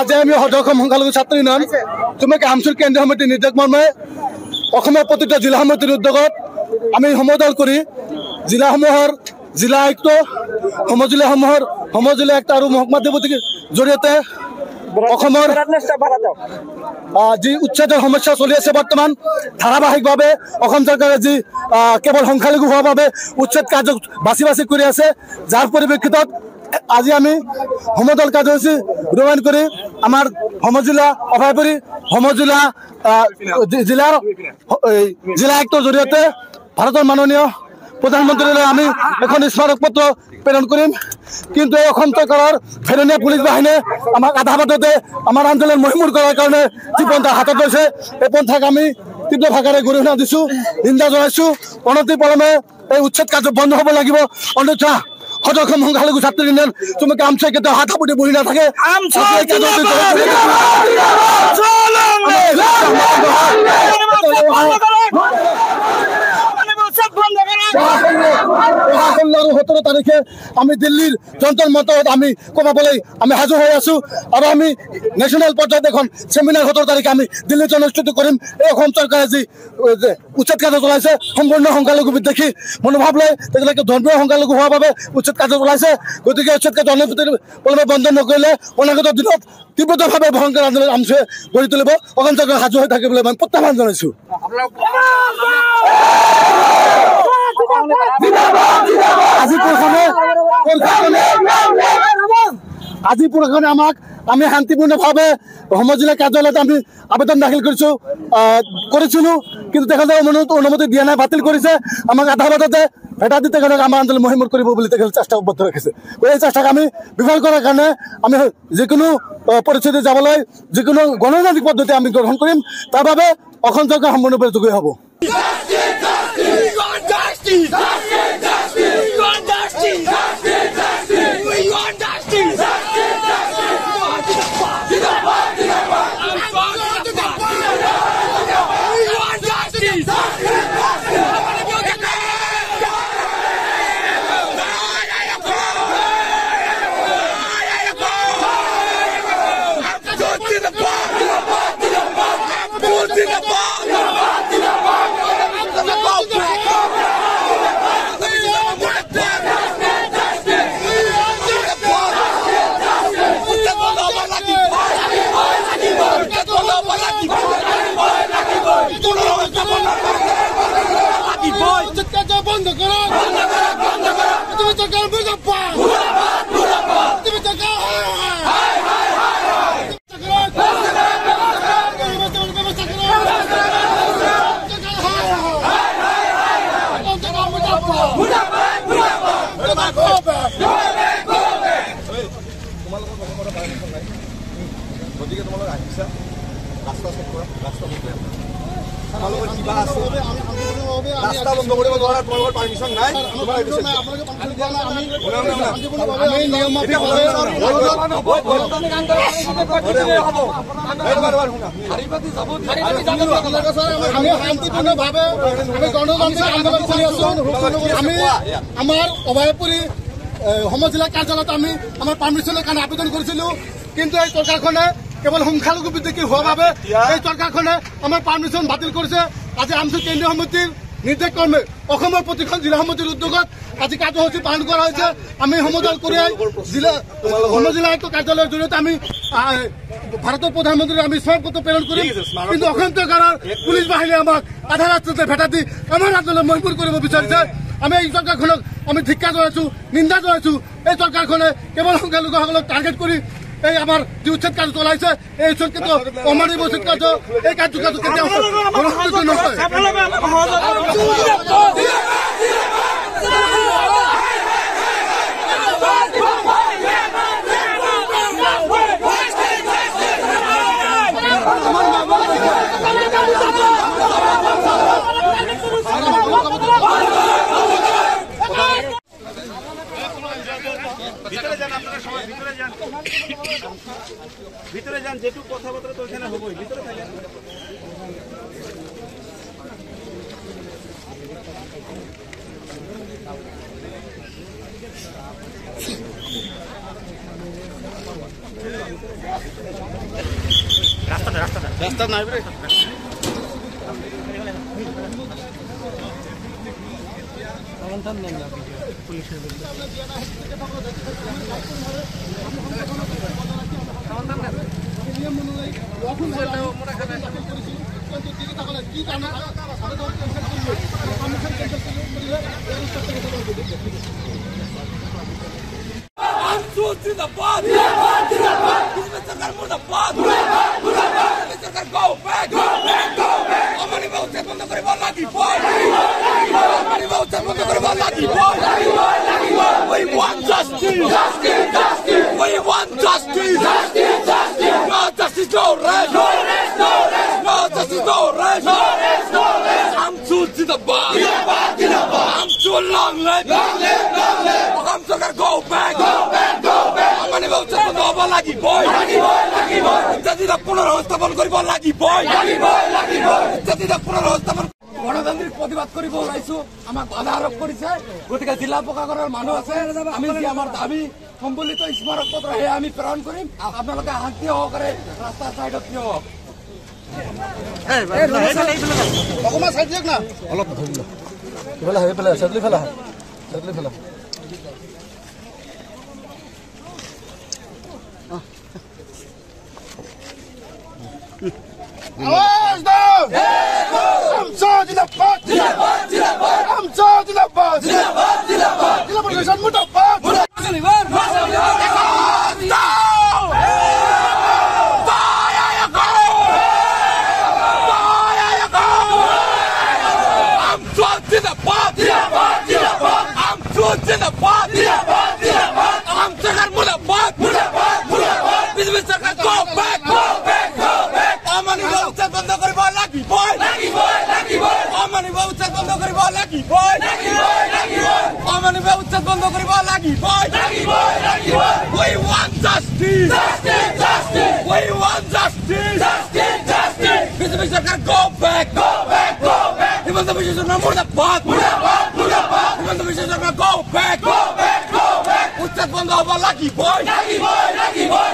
আজি আমি সদস্য সংখ্যালঘু ছাত্ৰ ইউনিয়ন চুমুকি আমচুৰ কেন্দ্ৰীয় সমিতিৰ নিৰ্দেশ মৰ্মে অসমৰ প্ৰতিটো জিলা সমিতিৰ উদ্যোগত আমি সমদল কৰি জিলাসমূহৰ জিলা আয়ুক্ত সমজিলাসমূহৰ সমজিলা আয়ুক্ত আৰু মহকুমা deputyৰ জৰিয়তে অসমৰ যি উচ্ছেদৰ সমস্যা চলি আছে বৰ্তমান ধাৰাবাহিকভাৱে অসম চৰকাৰে যি কেৱল সংখ্যালঘু হোৱাৰ বাবে উচ্ছেদ কাৰ্য বাছি বাছি কৰি আছে যাৰ পৰিপ্ৰেক্ষিতত আজি আমি সমদল কাৰ্যসূচী ৰূপায়ণ কৰি আমাৰ সমজিলা অভয়পুৰী সমজিলা জিলাৰ জিলা আয়ুক্তৰ জৰিয়তে ভাৰতৰ মাননীয় প্ৰধানমন্ত্ৰীলৈ আমি এখন স্মাৰক পত্ৰ প্ৰেৰণ কৰিম কিন্তু এই অসম চৰকাৰৰ ফেৰনীয়া পুলিচ বাহিনীয়ে আমাক আধা বাটতে আমাৰ আন্দোলন মহিমূৰ কৰাৰ কাৰণে যি পন্থা হাতত লৈছে এই পন্থাক আমি তীব্ৰ ভাষাৰে গৰিহণা দিছোঁ নিন্দা জনাইছোঁ অনতি পলমে এই উচ্ছেদ কাৰ্য বন্ধ হ'ব লাগিব অন্যথা সদস্য সংখ্যালঘু ছাত্ৰ ইউনিয়ন চুমুকি আমচুৱে কেতিয়াও হাত সাবটি বহি নাথাকে আৰু 17 তাৰিখে আমি দিল্লীৰ যন্তৰ মন্তৰত আমি কমাবলৈ আমি সাজু হৈ আছো আৰু আমি নেশ্যনেল পৰ্যায়ত এখন চেমিনাৰ 17 তাৰিখে আমি দিল্লীত অনুষ্ঠিত কৰিম এই অসম চৰকাৰে যি উচ্ছেদ কাৰ্য চলাইছে সম্পূৰ্ণ সংখ্যালঘু বিদ্বেষী মনোভাৱ লৈ তেওঁলোকে ধৰ্মীয় সংখ্যালঘু হোৱাৰ বাবে উচ্ছেদ কাৰ্য চলাইছে গতিকে উচ্ছেদ কাৰ্য পলমে বন্ধ নকৰিলে অনাগত দিনত তীব্ৰতাভাৱে ভয়ংকৰ আন্দোলন আমচুৱে গঢ়ি তুলিব অসম চৰকাৰ সাজু হৈ থাকিবলৈ মই প্ৰত্যাহ্বান জনাইছোঁ আজি প্ৰশাসনে আমাক আমি শান্তিপূৰ্ণভাৱে সমজিলা কাৰ্যালয়ত আমি আবেদন দাখিল কৰিছিলোঁ কিন্তু তেখেতে অনুমতি দিয়া নাই বাতিল কৰিছে আমাক আধা বাটতে ভেটা দি তেখেতক আমাৰ আন্দোলন মহিমূৰ কৰিব বুলি তেখেতে চেষ্টা অব্যাহত ৰাখিছে এই চেষ্টাক আমি বিফল কৰাৰ কাৰণে আমি যিকোনো পৰিস্থিতি যাবলৈ যিকোনো গণতান্ত্ৰিক পদ্ধতি আমি গ্ৰহণ কৰিম তাৰ বাবে অসম চৰকাৰ সম্পূৰ্ণৰূপে যোগ্য হ'ব ৰাস্তা বন্ধ কৰে তোমাৰ পাৰমিশন নাই আমি আমাৰ অভয়পুৰী সমজিলা কাৰ্যালয়ত আমি আমাৰ পাৰমিশনৰ কাৰণে আবেদন কৰিছিলোঁ কিন্তু এই চৰকাৰখনে কেৱল সংখ্যালঘু বিদ্বেষী হোৱাৰ বাবে এই চৰকাৰখনে আমাৰ পাৰমিশন বাতিল কৰিছে আজি আমচুৰ কেন্দ্ৰীয় সমিতিৰ নিৰ্দেশ ক্ৰমে অসমৰ প্ৰতিখন জিলা সমিতিৰ উদ্যোগত আজি কাৰ্যসূচী পালন কৰা হৈছে আমি সমদল কৰি জিলা সমজিলা আয়ুক্ত কাৰ্যালয়ৰ জৰিয়তে আমি ভাৰতৰ প্ৰধানমন্ত্ৰীক আমি স্মাৰকপত্ৰ প্ৰেৰণ কৰিম কিন্তু অসম চৰকাৰৰ পুলিচ বাহিনীয়ে আমাক আধা ৰাস্তাতে ভেটা দি আমাৰ আন্দোলন মহিমূৰ কৰিব বিচাৰিছে আমি এই চৰকাৰখনক আমি ধিক্কাৰ জনাইছোঁ নিন্দা জনাইছোঁ এই চৰকাৰখনে কেৱল সংখ্যালঘুসকলক টাৰ্গেট কৰি এই আমাৰ যি উচ্ছেদ কাৰ্য চলাইছে এই উচ্ছেদ কাৰ্য অমানৱিক উচ্ছেদ কাৰ্য এই কাৰ্য কেতিয়াও গ্ৰহণযোগ্য নহয় ভিতরে যান যেটুকু কথাবার্তা তো ওখানে হবই ভিতরে থাকেন রাস্তা নাই রে সমাধান নেন না পুলিশের বিরুদ্ধে সমাধান নেন নিয়ম অনুযায়ী এখন এটা মোটা খাবে কিন্তু দিকে তাহলে কি জানা সাড়ে 10 ক্যান্সেল করবে কমিশন ক্যান্সেল করবে Answer to the bot! Mr. Karmuda bot! Mr. Kar go back! Go back! Go back! Amani bauche banda kore bol lagi boy! Amani bauche banda kore bol lagi boy! We want justice! Justice! Justice! We want justice! Justice! Justice! No justice, no rest! No rest! No rest! No justice, no rest! No rest! No rest! Answer to the bot! I'm too long leg! Long leg! Long leg! Mr. Kar go back! Go back! Go back! Amani bauche banda kore lagi boy! Lagi boy! Lagi boy! জাতিটা পুনর্স্থাপন করিব লাগিব জাতিটা পুনর্স্থাপন গণতান্ত্রিক প্রতিবাদ করিব ওলাইছো আমাক বাধা আরোপ কৰিছে গতিকে জিলা প্ৰশাসনৰ মানুহ আছে আমি যে আমাৰ দাবী সম্বলিত স্মাৰক পত্ৰ হে আমি প্ৰেৰণ কৰিম আপোনালোকে শান্তি সহকাৰে ৰাস্তাৰ সাইডত থিয় হওক অকমান সাইড দিয়ক না অলপ ধৰি লওক কিবা হেৰি পেলাই সাইডলি ফেলা Awas dong! Amsor dilapat! Amsor dilapat! Dilaporkan dapat! We want justice! Justice! Justice! We want justice! Justice! Justice! Mr. Sarkar, go back! Go back! Go back! Himanta Biswa Sarkar, murdabad! Murdabad! Murdabad! Himanta Biswa Sarkar, go back! Go back! Go back! Uchhat banda hoba lagi boy! Lagi boy! Lagi boy!